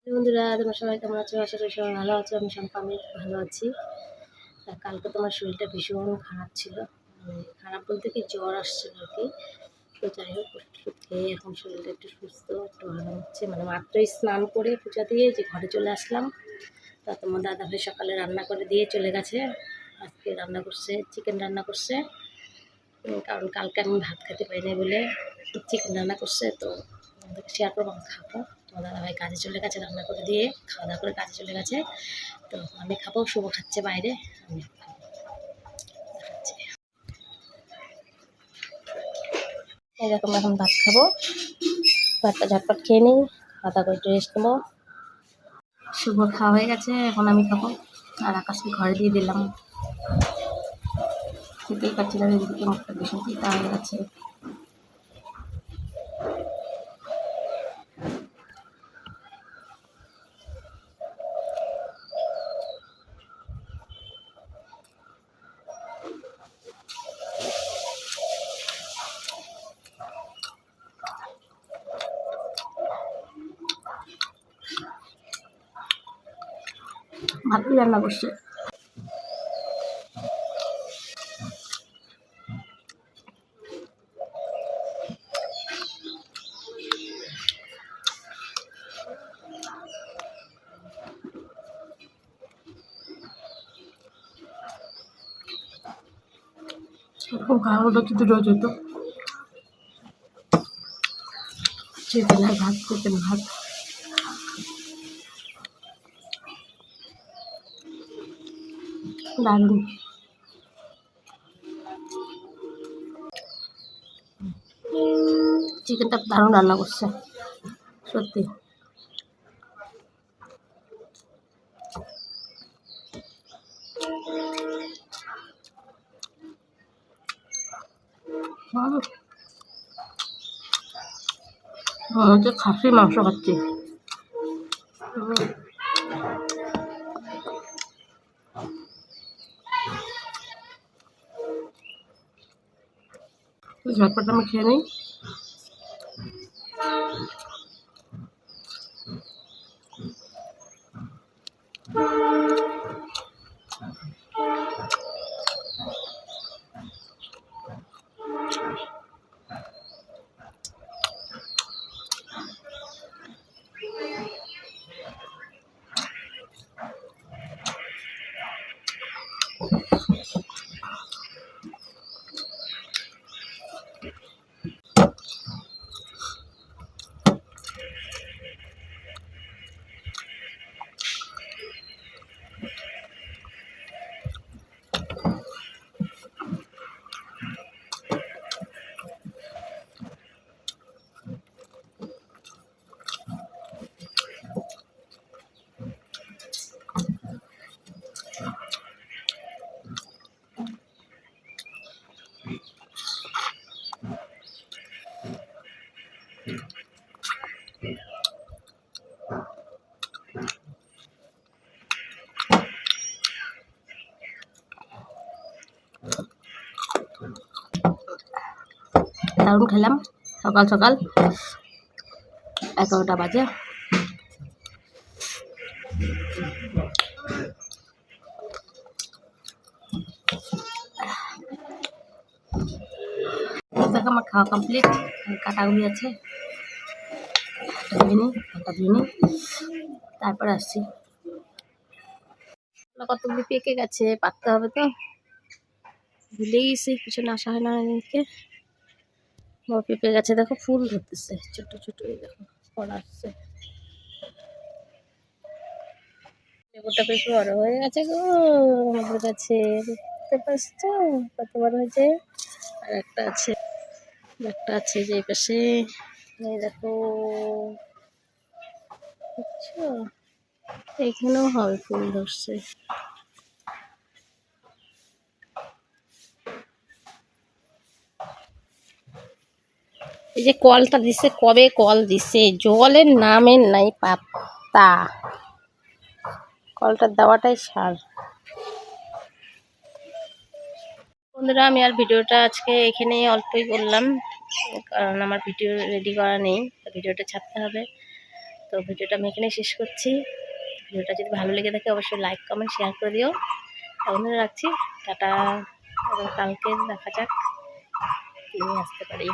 বন্ধুরা, তোমরা সবাই কেমন আছো? আশা করি সবাই ভালো আছো। আমি ভালো আছি। তা কালকে তোমার শরীরটা ভীষণ খারাপ ছিল, মানে খারাপ বলতে কি জ্বর আসছিল আর কি। তো যাই হোক, ওষুধ খেয়ে এখন শরীরটা একটু সুস্থ, একটু ভালো হচ্ছে। মানে মাত্রই স্নান করে পূজা দিয়ে যে ঘরে চলে আসলাম। তা তোমার দাদাভাই সকালে রান্না করে দিয়ে চলে গেছে। আজকে রান্না করছে, চিকেন রান্না করছে। কারণ কালকে আমি ভাত খেতে পারিনি বলে চিকেন রান্না করছে। তো আমাদেরকে শেয়ার করবো, আমি খাবো। তোমার দাদাভাই কাজে চলে গেছে, রান্না করে দিয়ে খাওয়া দাওয়া করে কাজে চলে গেছে। তো আমি খাবো, শুভ খাচ্ছে বাইরে, আমি খাবো। দেখাচ্ছি। এরকম এখন ভাত খাবো, ভাতটা ঝটপট খেয়ে নিই, খাওয়া দাওয়া করে একটু রেস্ট নেবো। শুভ খাওয়া হয়ে গেছে, এখন আমি খাবো। আর আকাশকে ঘরে দিয়ে দিলাম। খেতেই পাচ্ছি না, এদিকে মুখটা ভীষণ চিন্তা হয়ে গেছে। ভাতই রান্না করছে। এরকম খাওয়াটা যদি রোজ হতো, চিকেনের ভাত, চিকেন ভাত। দারুণ। চিকেনটা দারুণ রান্না করছে সত্যি। হচ্ছে খাসির মাংস খাচ্ছি। ঝটপট আমি খেয়ে নিই। দারুণ খেলাম সকাল সকাল, 11টা বাজে। দেখো আমার খাওয়া কমপ্লিট, কাটাগুলি আছে, ধুয়ে নিই, ধুয়ে নিই, তারপর আসছি। কতগুলি পেকে গেছে, পাততে হবে তো, ভুলে গেছি, পিছনে আসা হয় না এদিকে। পেঁপে গেছে, দেখো ফুল ধরতেছে ছোট ছোট, দেখো ফল আসছে। লেবুটা বেশ বড় হয়ে গেছে গো আমাদের কাছে, দেখতে পাচ্ছ কত বড় হয়েছে। আর একটা আছে, একটা আছে যে পাশে, এই দেখো, বুঝছো, এখানেও হবে, ফুল ধরছে। এই যে কলটা দিছে, কবে কল দিছে, জলের নামের নাই পাত্তা, কলটা দেওয়াটাই সার। বন্ধুরা, আমি আর ভিডিওটা আজকে এখানে অল্পই করলাম, কারণ আমার ভিডিও রেডি করা নেই, ভিডিওটা ছাড়তে হবে। তো তো ভিডিওটা আমি এখানেই শেষ করছি। ভিডিওটা যদি ভালো লেগে থাকে অবশ্যই লাইক কমেন্ট শেয়ার করে দিও। বন্ধুরা রাখছি, টাটা। এবং কালকে দেখা যাক কি নিয়ে আসতে পারি।